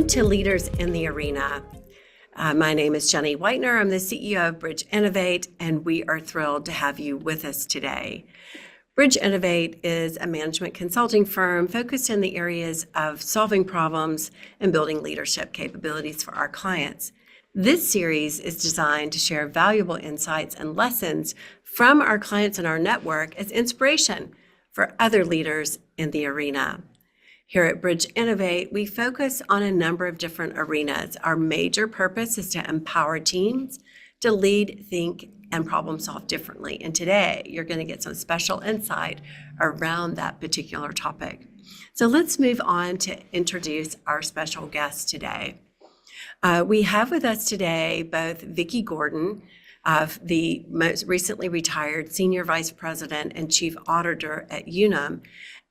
to Leaders in the Arena. My name is Jenny Whitener. I'm the CEO of Bridge Innovate, and we are thrilled to have you with us today. Bridge Innovate is a management consulting firm focused in the areas of solving problems and building leadership capabilities for our clients. This series is designed to share valuable insights and lessons from our clients and our network as inspiration for other leaders in the arena. Here at Bridge Innovate, we focus on a number of different arenas. Our major purpose is to empower teams to lead, think, and problem solve differently. And today, you're going to get some special insight around that particular topic. So let's move on to introduce our special guest today. We have with us today both Vicki Gordan, the most recently retired Senior Vice President and Chief Auditor at Unum,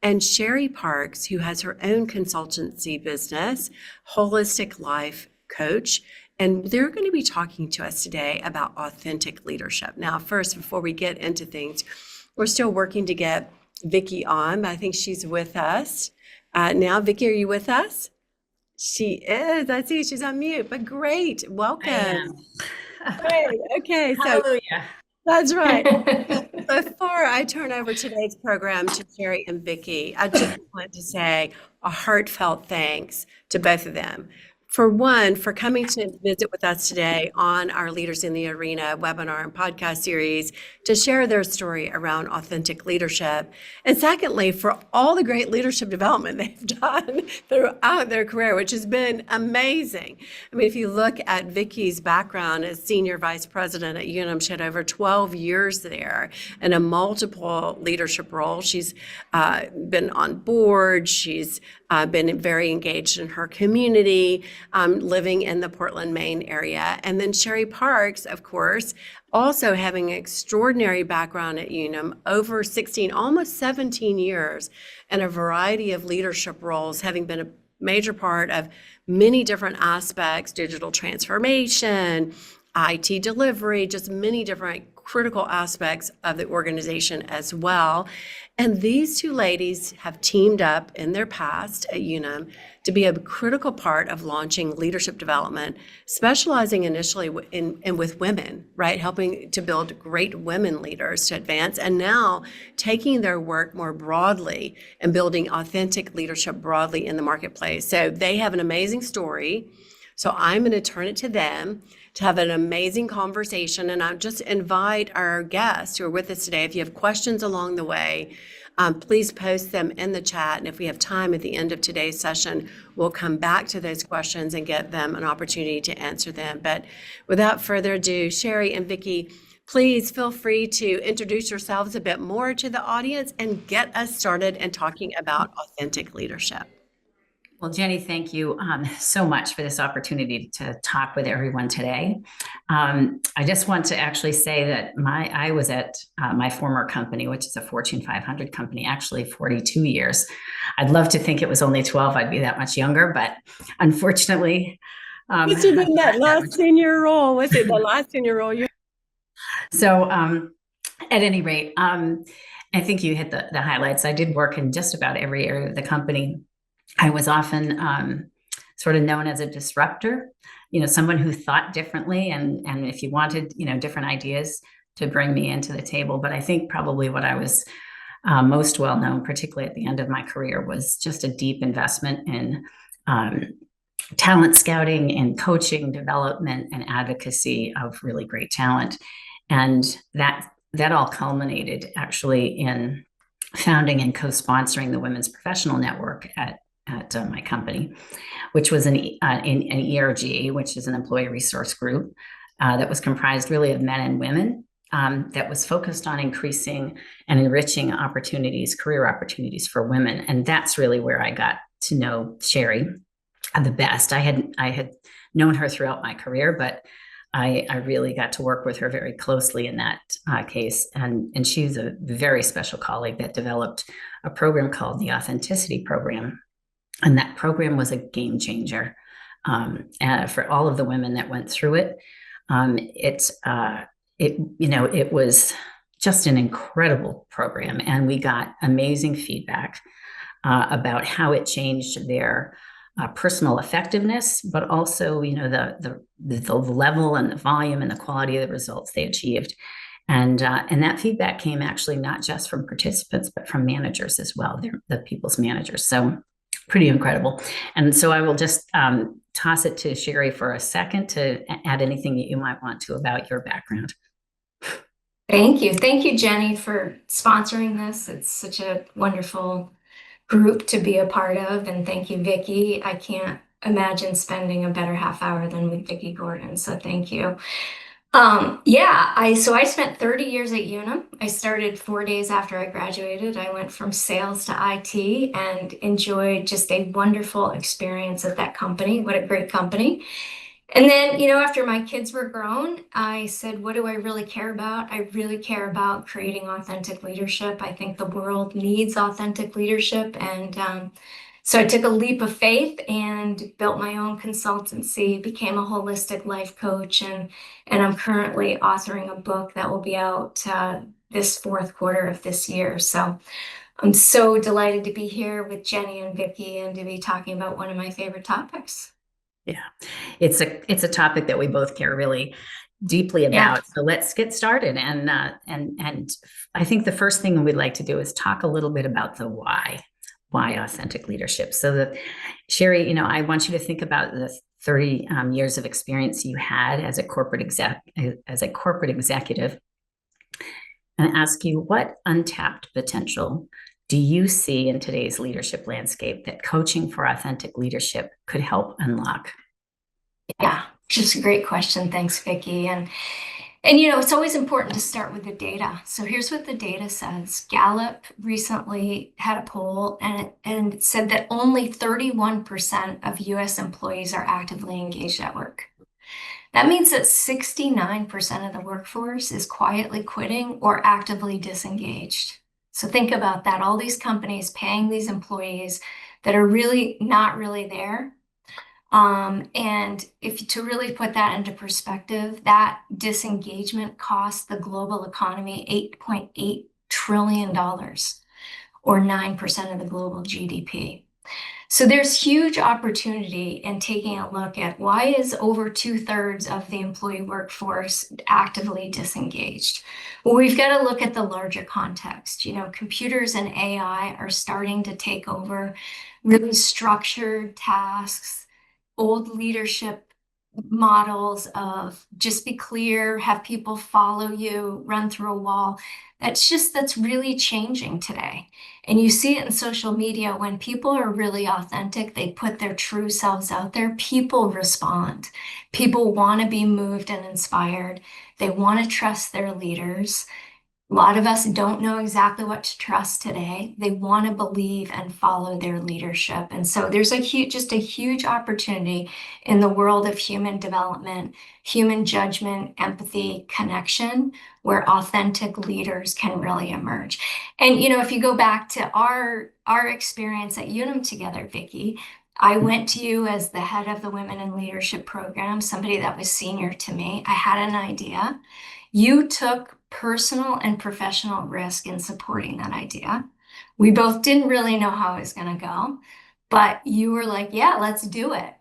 and Sherri Parks, who has her own consultancy business, Holistic Life Coach. And they're going to be talking to us today about authentic leadership. Now, first, before we get into things, we're still working to get Vicki on, but I think she's with us. Now, Vicki, are you with us? She is. I see she's on mute, but great. Welcome. Great. Okay. So Hallelujah. That's right. Before I turn over today's program to Sherri and Vicki, I just want to say a heartfelt thanks to both of them. For one, for coming to visit with us today on our Leaders in the Arena webinar and podcast series to share their story around authentic leadership. And secondly, for all the great leadership development they've done throughout their career, which has been amazing. I mean, if you look at Vicki's background as Senior Vice President at Unum, she had over 12 years there in a multiple leadership role. She's been on board. She's been very engaged in her community, living in the Portland, Maine area. And then Sherri Parks, of course, also having an extraordinary background at Unum, over 16, almost 17 years in a variety of leadership roles, having been a major part of many different aspects, digital transformation, IT delivery, just many different critical aspects of the organization as well. And these two ladies have teamed up in their past at Unum to be a critical part of launching leadership development, specializing initially with women, right? Helping to build great women leaders to advance, and now taking their work more broadly and building authentic leadership broadly in the marketplace. So they have an amazing story. So I'm going to turn it to them to have an amazing conversation. And I'll just invite our guests who are with us today, if you have questions along the way, please post them in the chat. And if we have time at the end of today's session, we'll come back to those questions and get them an opportunity to answer them. But without further ado, Sherri and Vicki, please feel free to introduce yourselves a bit more to the audience and get us started in talking about authentic leadership. Well, Jenny, thank you so much for this opportunity to talk with everyone today. I just want to actually say that I was at my former company, which is a Fortune 500 company, actually 42 years. I'd love to think it was only 12. I'd be that much younger, but unfortunately. What's in that last senior role? Was it the last senior role? So at any rate, I think you hit the highlights. I did work in just about every area of the company. I was often sort of known as a disruptor, someone who thought differently, and if you wanted, different ideas, to bring me into the table. But I think probably what I was most well known, particularly at the end of my career, was just a deep investment in talent scouting and coaching, development, and advocacy of really great talent. And that all culminated actually in founding and co-sponsoring the Women's Professional Network at my company, which was an ERG, which is an employee resource group that was comprised really of men and women, that was focused on increasing and enriching career opportunities for women. And that's really where I got to know Sherri the best. I had known her throughout my career, but I really got to work with her very closely in that case. And she's a very special colleague that developed a program called the Authenticity Program. And that program was a game changer for all of the women that went through it. It was just an incredible program. And we got amazing feedback about how it changed their personal effectiveness, but also, the level and the volume and the quality of the results they achieved. And that feedback came actually not just from participants, but from managers as well. They're the people's managers. So pretty incredible. And so I will just toss it to Sherri for a second to add anything that you might want to about your background. Thank you. Thank you, Jenny, for sponsoring this. It's such a wonderful group to be a part of. And thank you, Vicki. I can't imagine spending a better half hour than with Vicki Gordan. So thank you. I spent 30 years at Unum. I started 4 days after I graduated. I went from sales to IT and enjoyed just a wonderful experience at that company. What a great company. And then, after my kids were grown, I said, what do I really care about? I really care about creating authentic leadership. I think the world needs authentic leadership. And so I took a leap of faith and built my own consultancy, became a holistic life coach, and I'm currently authoring a book that will be out this fourth quarter of this year. So I'm so delighted to be here with Jenny and Vicki and to be talking about one of my favorite topics. Yeah, it's a topic that we both care really deeply about. So let's get started. And I think the first thing we'd like to do is talk a little bit about the why authentic leadership. So Sherri, I want you to think about the 30 years of experience you had as a corporate executive, and ask you, what untapped potential do you see in today's leadership landscape that coaching for authentic leadership could help unlock? Yeah, just a great question. Thanks, Vicki. And it's always important to start with the data. So here's what the data says. Gallup recently had a poll, and it said that only 31% of US employees are actively engaged at work. That means that 69% of the workforce is quietly quitting or actively disengaged. So think about that. All these companies paying these employees that are really not really there. And to really put that into perspective, that disengagement costs the global economy $8.8 trillion, or 9% of the global GDP. So there's huge opportunity in taking a look at why is over 2/3 of the employee workforce actively disengaged. Well, we've got to look at the larger context. Computers and AI are starting to take over really structured tasks, old leadership models of just be clear, have people follow you, run through a wall. That's really changing today. And you see it in social media. When people are really authentic, they put their true selves out there, people respond. People want to be moved and inspired. They want to trust their leaders. A lot of us don't know exactly what to trust today. They want to believe and follow their leadership. And so there's a huge opportunity in the world of human development, human judgment, empathy, connection, where authentic leaders can really emerge. And, if you go back to our experience at Unum together, Vicki, I went to you as the head of the Women in Leadership program, somebody that was senior to me. I had an idea. You took personal and professional risk in supporting that idea. We both didn't really know how it was going to go, but you were like, yeah, let's do it.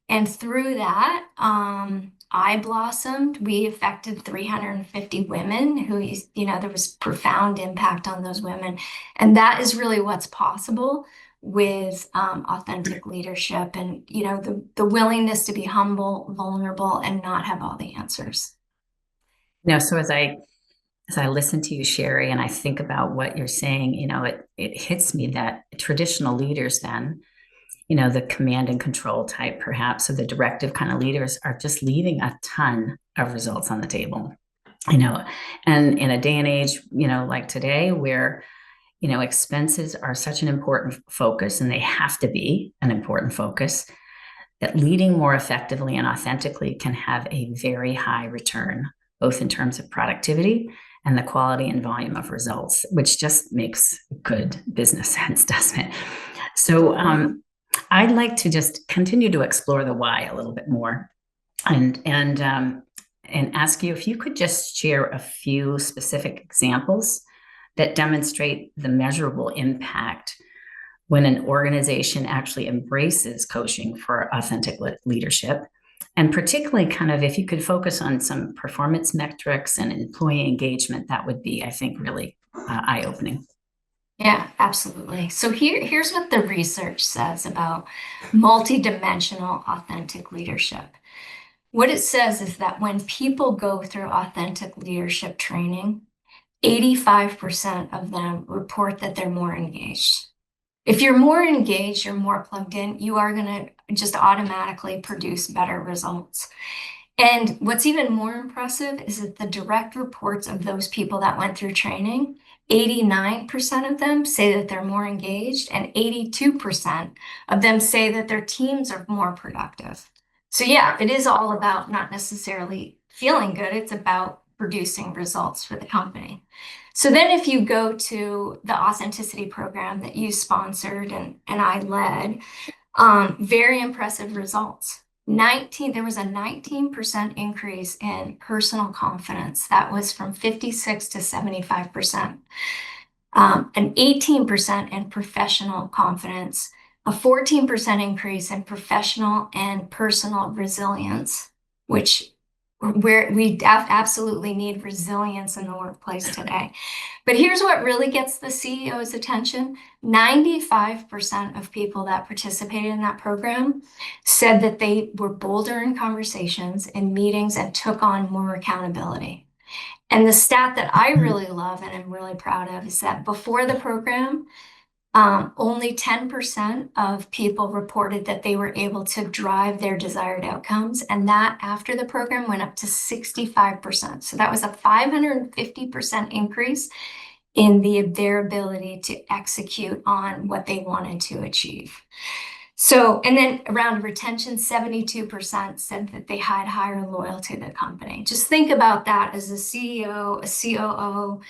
And through that, I blossomed. We affected 350 women who, there was profound impact on those women. And that is really what's possible with authentic leadership and, the willingness to be humble, vulnerable, and not have all the answers. So as I listen to you, Sherri, and I think about what you're saying, it hits me that traditional leaders then, the command and control type, perhaps, or the directive kind of leaders are just leaving a ton of results on the table, and in a day and age, like today, where, expenses are such an important focus, and they have to be an important focus, that leading more effectively and authentically can have a very high return, both in terms of productivity and the quality and volume of results, which just makes good business sense, doesn't it? So I'd like to just continue to explore the why a little bit more, and ask you if you could just share a few specific examples that demonstrate the measurable impact when an organization actually embraces coaching for authentic leadership. And particularly kind of if you could focus on some performance metrics and employee engagement, that would be, I think, really eye-opening. Yeah, absolutely. So here's what the research says about multidimensional authentic leadership. What it says is that when people go through authentic leadership training, 85% of them report that they're more engaged. If you're more engaged, you're more plugged in, you are going to just automatically produce better results. And what's even more impressive is that the direct reports of those people that went through training, 89% of them say that they're more engaged, and 82% of them say that their teams are more productive. So yeah, it is all about not necessarily feeling good, it's about producing results for the company. So then if you go to the authenticity program that you sponsored and I led, very impressive results. There was a 19% increase in personal confidence. That was from 56 to 75%. An 18% in professional confidence, a 14% increase in professional and personal resilience, where we absolutely need resilience in the workplace today. But here's what really gets the CEO's attention. 95% of people that participated in that program said that they were bolder in conversations, in meetings, and took on more accountability. And the stat that I really love and I'm really proud of is that before the program, only 10% of people reported that they were able to drive their desired outcomes, and that after the program went up to 65%. So that was a 550% increase in their ability to execute on what they wanted to achieve. So, and then around retention, 72% said that they had higher loyalty to the company. Just think about that as a CEO, a COO,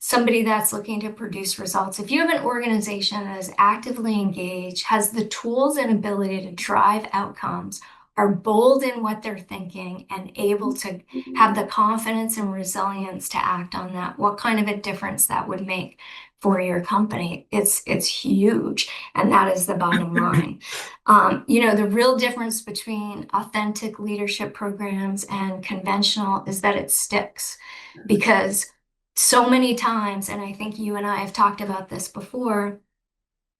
somebody that's looking to produce results. If you have an organization that is actively engaged, has the tools and ability to drive outcomes, are bold in what they're thinking, and able to have the confidence and resilience to act on that, what kind of a difference that would make for your company. It's huge. And that is the bottom line. The real difference between authentic leadership programs and conventional is that it sticks, because so many times, and I think you and I have talked about this before,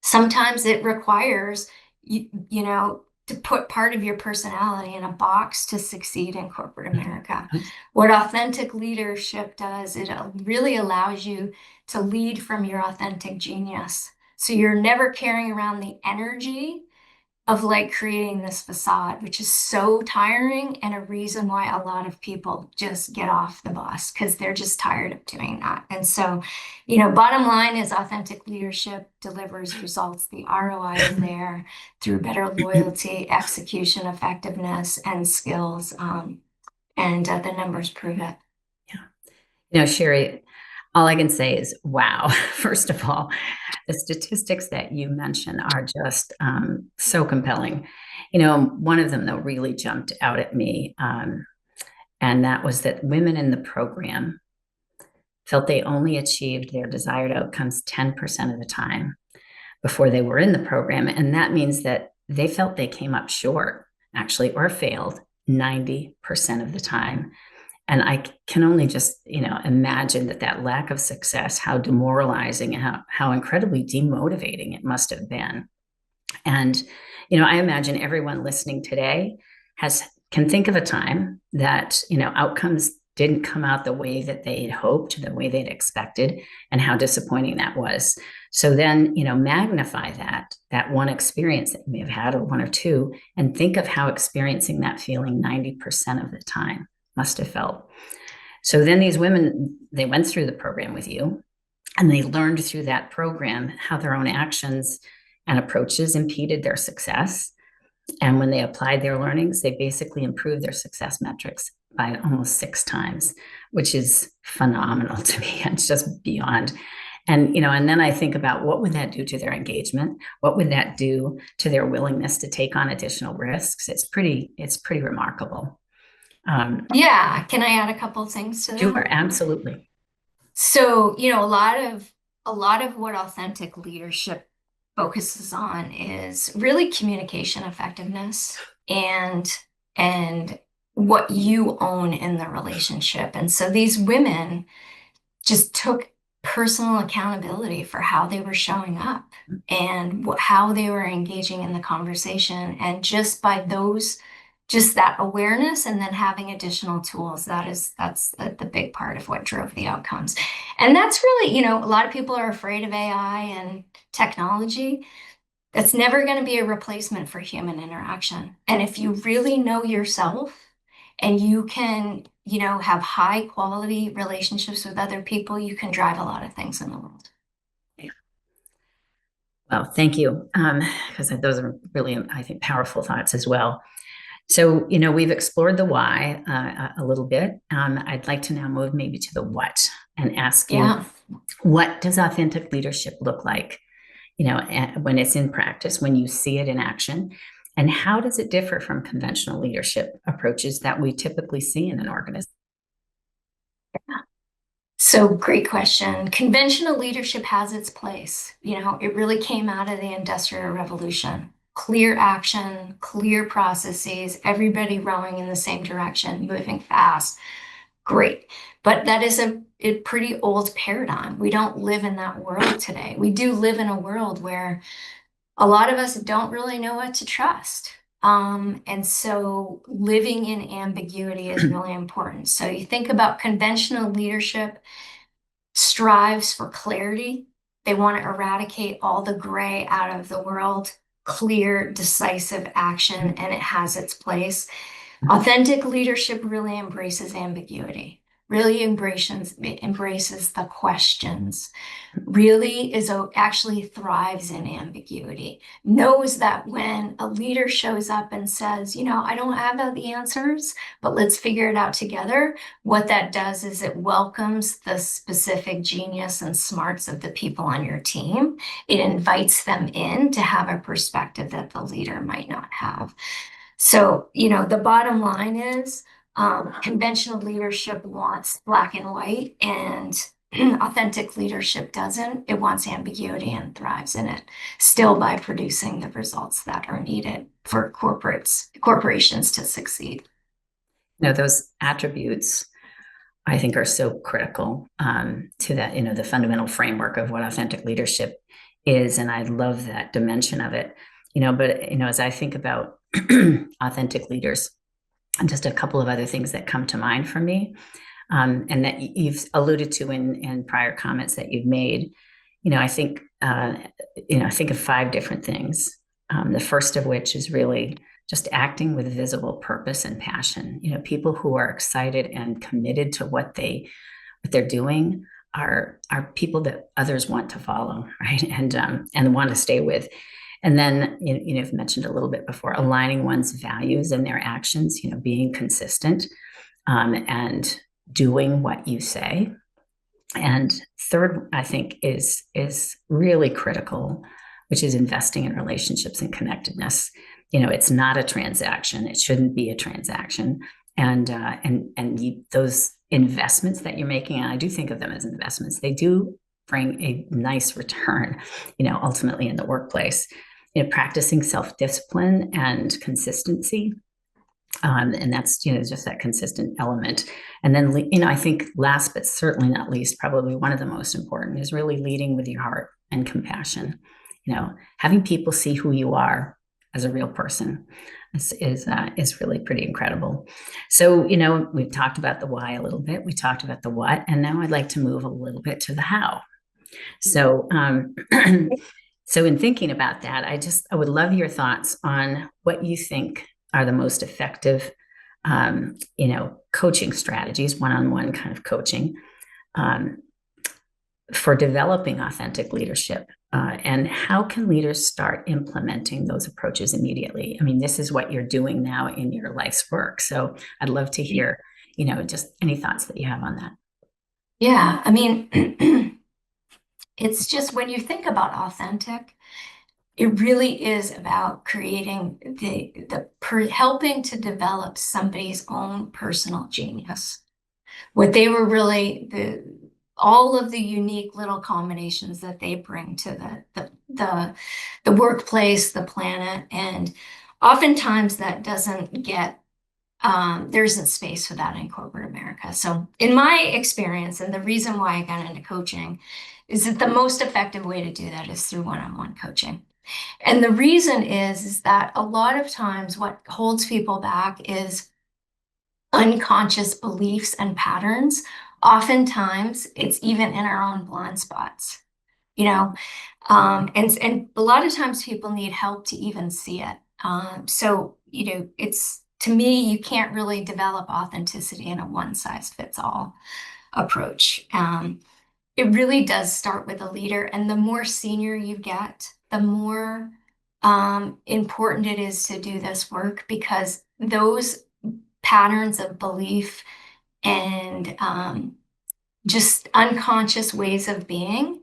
sometimes it requires to put part of your personality in a box to succeed in corporate America. What authentic leadership does, it really allows you to lead from your authentic genius. So you're never carrying around the energy of like creating this facade, which is so tiring, and a reason why a lot of people just get off the bus, because they're just tired of doing that. And so, bottom line is authentic leadership delivers results. The ROI is there through better loyalty, execution, effectiveness, and skills. And the numbers prove it. Yeah. Sherri, all I can say is, wow. First of all, the statistics that you mentioned are just so compelling. One of them, though, really jumped out at me. And that was that women in the program felt they only achieved their desired outcomes 10% of the time before they were in the program. And that means that they felt they came up short, actually, or failed 90% of the time. And I can only just, imagine that lack of success, how demoralizing and how incredibly demotivating it must have been. And, I imagine everyone listening today can think of a time that, outcomes didn't come out the way that they'd hoped, the way they'd expected, and how disappointing that was. So then, magnify that one experience that you may have had, or one or two, and think of how experiencing that feeling 90% of the time must have felt. So then these women, they went through the program with you, and they learned through that program how their own actions and approaches impeded their success. And when they applied their learnings, they basically improved their success metrics by almost 6 times, which is phenomenal to me. It's just beyond. And, and then I think about, what would that do to their engagement? What would that do to their willingness to take on additional risks? It's pretty remarkable. Yeah. Can I add a couple of things to that? Sure, absolutely. So, a lot of what authentic leadership focuses on is really communication effectiveness and what you own in the relationship. And so these women just took personal accountability for how they were showing up and how they were engaging in the conversation. And just by just that awareness and then having additional tools, that's the big part of what drove the outcomes. And that's really, a lot of people are afraid of AI and technology. That's never going to be a replacement for human interaction. And if you really know yourself and you can, have high quality relationships with other people, you can drive a lot of things in the world. Well, thank you, because those are really, I think, powerful thoughts as well. So, we've explored the why a little bit. I'd like to now move maybe to the what and ask you, what does authentic leadership look like, when it's in practice, when you see it in action? And how does it differ from conventional leadership approaches that we typically see in an organization? So great question. Conventional leadership has its place. It really came out of the Industrial Revolution. Clear action, clear processes, everybody rowing in the same direction, moving fast. Great. But that is a pretty old paradigm. We don't live in that world today. We do live in a world where a lot of us don't really know what to trust. And so living in ambiguity is really important. So you think about conventional leadership strives for clarity. They want to eradicate all the gray out of the world, clear, decisive action, and it has its place. Authentic leadership really embraces ambiguity, really embraces the questions, really actually thrives in ambiguity, knows that when a leader shows up and says, I don't have all the answers, but let's figure it out together, what that does is it welcomes the specific genius and smarts of the people on your team. It invites them in to have a perspective that the leader might not have. So, the bottom line is conventional leadership wants black and white, and authentic leadership doesn't. It wants ambiguity and thrives in it, still by producing the results that are needed for corporations to succeed. Those attributes, I think, are so critical to that, the fundamental framework of what authentic leadership is. And I love that dimension of it. But as I think about authentic leaders, and just a couple of other things that come to mind for me, and that you've alluded to in prior comments that you've made. I think of 5 different things. The first of which is really just acting with visible purpose and passion. People who are excited and committed to what they're doing are people that others want to follow, right? And want to stay with. And then, you've mentioned a little bit before, aligning one's values and their actions, being consistent and doing what you say. And third, I think, is really critical, which is investing in relationships and connectedness. It's not a transaction. It shouldn't be a transaction. And those investments that you're making, and I do think of them as investments, they do bring a nice return, ultimately in the workplace. Practicing self-discipline and consistency. And that's, just that consistent element. And then, I think last, but certainly not least, probably one of the most important is really leading with your heart and compassion. Having people see who you are as a real person is really pretty incredible. So, we've talked about the why a little bit. We talked about the what, and now I'd like to move a little bit to the how. So, so in thinking about that, I would love your thoughts on what you think are the most effective, coaching strategies, one-on-one kind of coaching, for developing authentic leadership. And how can leaders start implementing those approaches immediately? I mean, this is what you're doing now in your life's work. So I'd love to hear, just any thoughts that you have on that. Yeah, I mean, it's just when you think about authentic, it really is about creating helping to develop somebody's own personal genius. What they were really all of the unique little combinations that they bring to the workplace, the planet, and oftentimes that doesn't get there isn't space for that in corporate America. So, in my experience, and the reason why I got into coaching is that the most effective way to do that is through one-on-one coaching. And the reason is that a lot of times what holds people back is unconscious beliefs and patterns. Oftentimes, it's even in our own blind spots, you know, and a lot of times people need help to even see it. So, it's to me, you can't really develop authenticity in a one size fits all approach. It really does start with a leader, and the more senior you get, the more important it is to do this work, because those patterns of belief and just unconscious ways of being,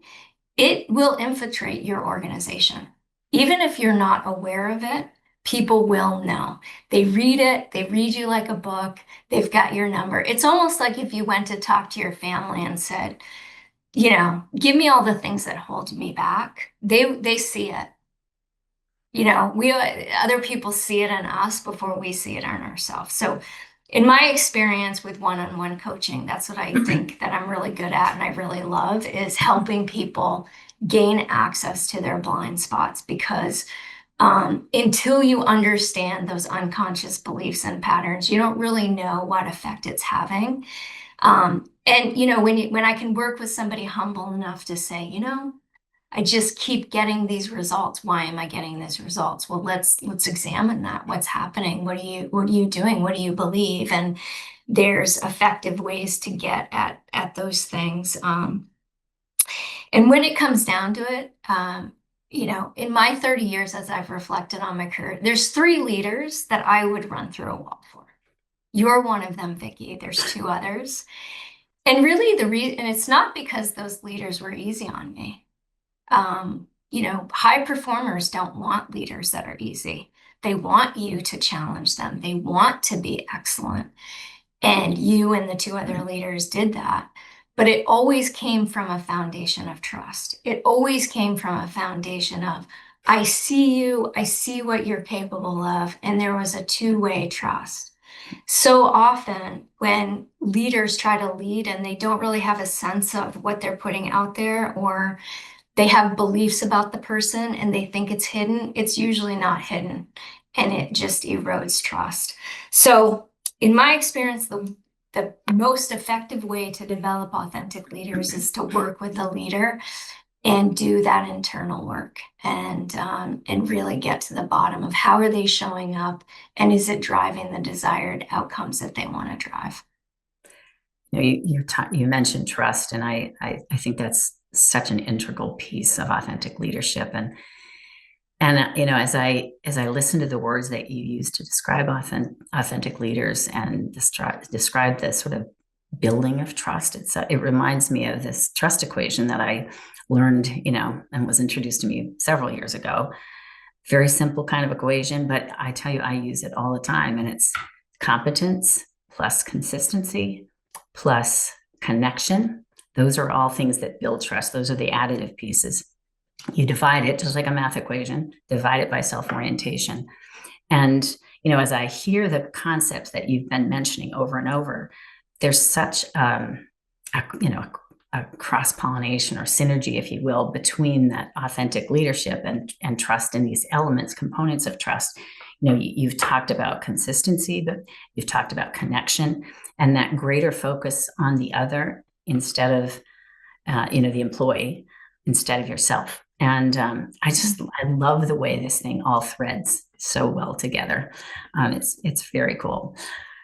it will infiltrate your organization. Even if you're not aware of it, people will know. They read it, they read you like a book, they've got your number. It's almost like if you went to talk to your family and said, give me all the things that hold me back. They see it. We other people see it in us before we see it in ourselves. So in my experience with one-on-one coaching, that's what I think that I'm really good at and I really love, is helping people gain access to their blind spots, because until you understand those unconscious beliefs and patterns, you don't really know what effect it's having. When I can work with somebody humble enough to say, I just keep getting these results. Why am I getting these results? Well, let's examine that. What's happening? What are you doing? What do you believe? And there's effective ways to get at those things. And when it comes down to it, in my 30 years, as I've reflected on my career, there's 3 leaders that I would run through a wall for. You're one of them, Vicki. There's 2 others. And really and it's not because those leaders were easy on me. High performers don't want leaders that are easy. They want you to challenge them. They want to be excellent. And you and the 2 other leaders did that. But it always came from a foundation of trust. It always came from a foundation of, I see you, I see what you're capable of. And there was a 2-way trust. So often when leaders try to lead and they don't really have a sense of what they're putting out there, or they have beliefs about the person and they think it's hidden, it's usually not hidden, and it just erodes trust. So in my experience, the most effective way to develop authentic leaders is to work with a leader and do that internal work, and really get to the bottom of how are they showing up, and is it driving the desired outcomes that they want to drive. You mentioned trust, and I think that's such an integral piece of authentic leadership. And as I listen to the words that you use to describe authentic leaders and describe the sort of building of trust, it reminds me of this trust equation that I learned, and was introduced to me several years ago. Very simple kind of equation, but I tell you, I use it all the time, and it's competence plus consistency plus connection. Those are all things that build trust. Those are the additive pieces. You divide it, just like a math equation, divide it by self-orientation. And, as I hear the concepts that you've been mentioning over and over, there's such, a cross-pollination or synergy, if you will, between that authentic leadership and trust, in these elements, components of trust. You've talked about consistency, but you've talked about connection, and that greater focus on the other instead of, the employee, instead of yourself. And I love the way this thing all threads so well together. It's very cool.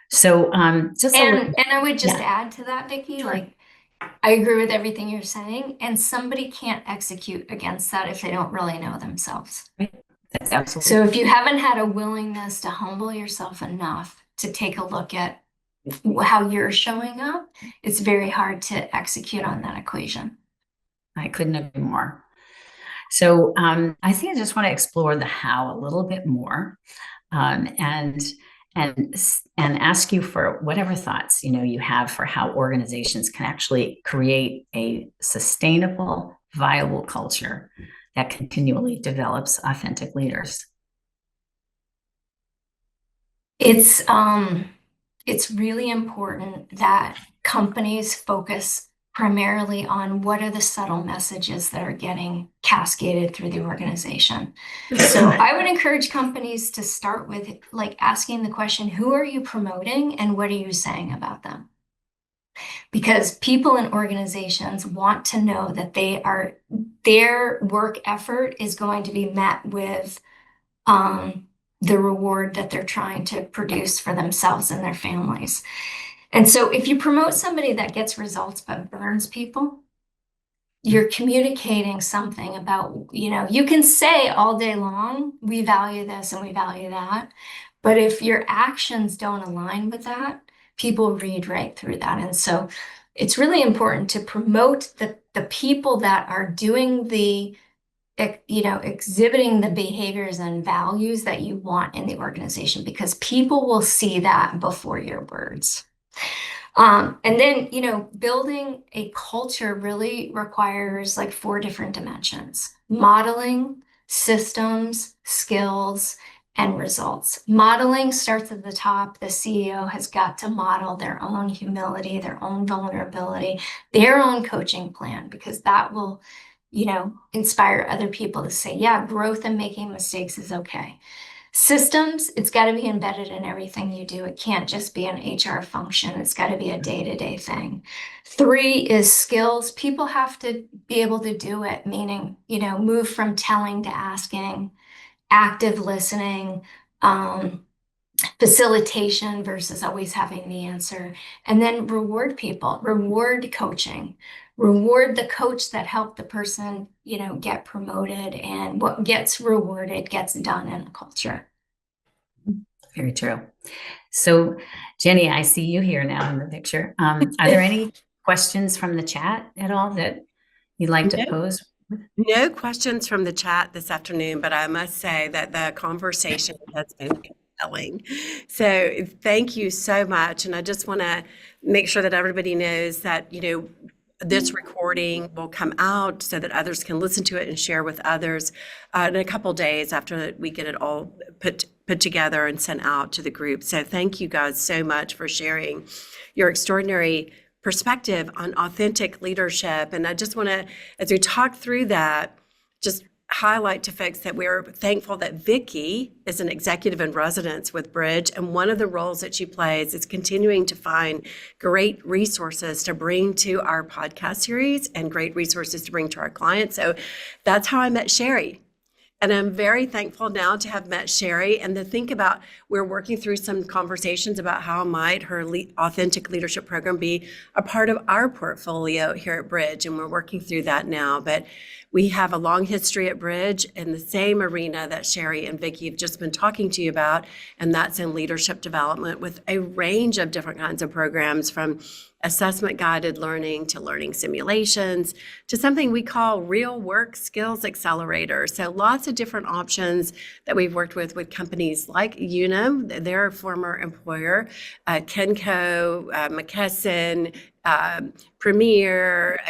So and I would just add to that, Vicki, Sure. I agree with everything you're saying, and somebody can't execute against that if they don't really know themselves. That's absolutely. So if you haven't had a willingness to humble yourself enough to take a look at how you're showing up, it's very hard to execute on that equation. I couldn't agree more. So I think I just want to explore the how a little bit more, and and ask you for whatever thoughts you have for how organizations can actually create a sustainable, viable culture that continually develops authentic leaders. It's really important that companies focus primarily on what are the subtle messages that are getting cascaded through the organization. So I would encourage companies to start with like asking the question, who are you promoting and what are you saying about them? Because people in organizations want to know that their work effort is going to be met with the reward that they're trying to produce for themselves and their families. And so if you promote somebody that gets results but burns people, you're communicating something about, you can say all day long, we value this and we value that. But if your actions don't align with that, people read right through that. And so it's really important to promote the people that are doing exhibiting the behaviors and values that you want in the organization, because people will see that before your words. And then, building a culture really requires like 4 different dimensions: modeling, systems, skills, and results. Modeling starts at the top. The CEO has got to model their own humility, their own vulnerability, their own coaching plan, because that will inspire other people to say, yeah, growth and making mistakes is okay. Systems, it's got to be embedded in everything you do. It can't just be an HR function. It's got to be a day-to-day thing. 3 is skills. People have to be able to do it, meaning, move from telling to asking, active listening, facilitation versus always having the answer. And then reward people, reward coaching, reward the coach that helped the person, get promoted, and what gets rewarded gets done in the culture. Very true. So Jenny, I see you here now in the picture. Are there any questions from the chat at all that you'd like to pose? No questions from the chat this afternoon, but I must say that the conversation has been compelling. So thank you so much. And I just want to make sure that everybody knows that, this recording will come out so that others can listen to it and share with others in a couple days after we get it all put together and sent out to the group. So thank you guys so much for sharing your extraordinary perspective on authentic leadership. And I just want to, as we talk through that, just highlight to folks that we're thankful that Vicki is an executive in residence with Bridge, and one of the roles that she plays is continuing to find great resources to bring to our podcast series and great resources to bring to our clients. So that's how I met Sherri. And I'm very thankful now to have met Sherri and to think about, we're working through some conversations about how might her authentic leadership program be a part of our portfolio here at Bridge. And we're working through that now. But we have a long history at Bridge in the same arena that Sherri and Vicki have just been talking to you about. And that's in leadership development with a range of different kinds of programs, from assessment guided learning to learning simulations to something we call real work skills accelerator. So lots of different options that we've worked with companies like Unum, their former employer, Kenco, McKesson, Premier,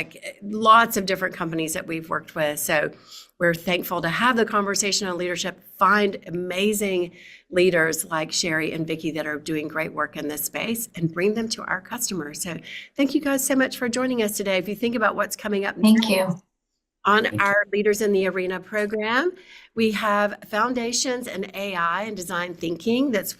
lots of different companies that we've worked with. So we're thankful to have the conversation on leadership, find amazing leaders like Sherri and Vicki that are doing great work in this space, and bring them to our customers. So thank you guys so much for joining us today. If you think about what's coming up Thank you. on our Leaders in the Arena program, we have Foundations in AI and Design Thinking that's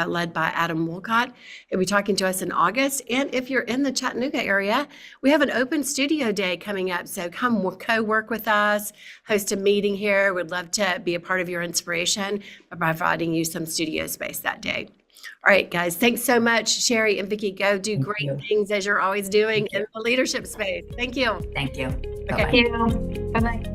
led by Adam Wolcott. He'll be talking to us in August. And if you're in the Chattanooga area, we have an open studio day coming up. So come co-work with us, host a meeting here. We'd love to be a part of your inspiration by providing you some studio space that day. All right, guys, thanks so much. Sherri and Vicki, go do great things as you're always doing in the leadership space. Thank you. Thank you. Okay. Thank you. Bye-bye.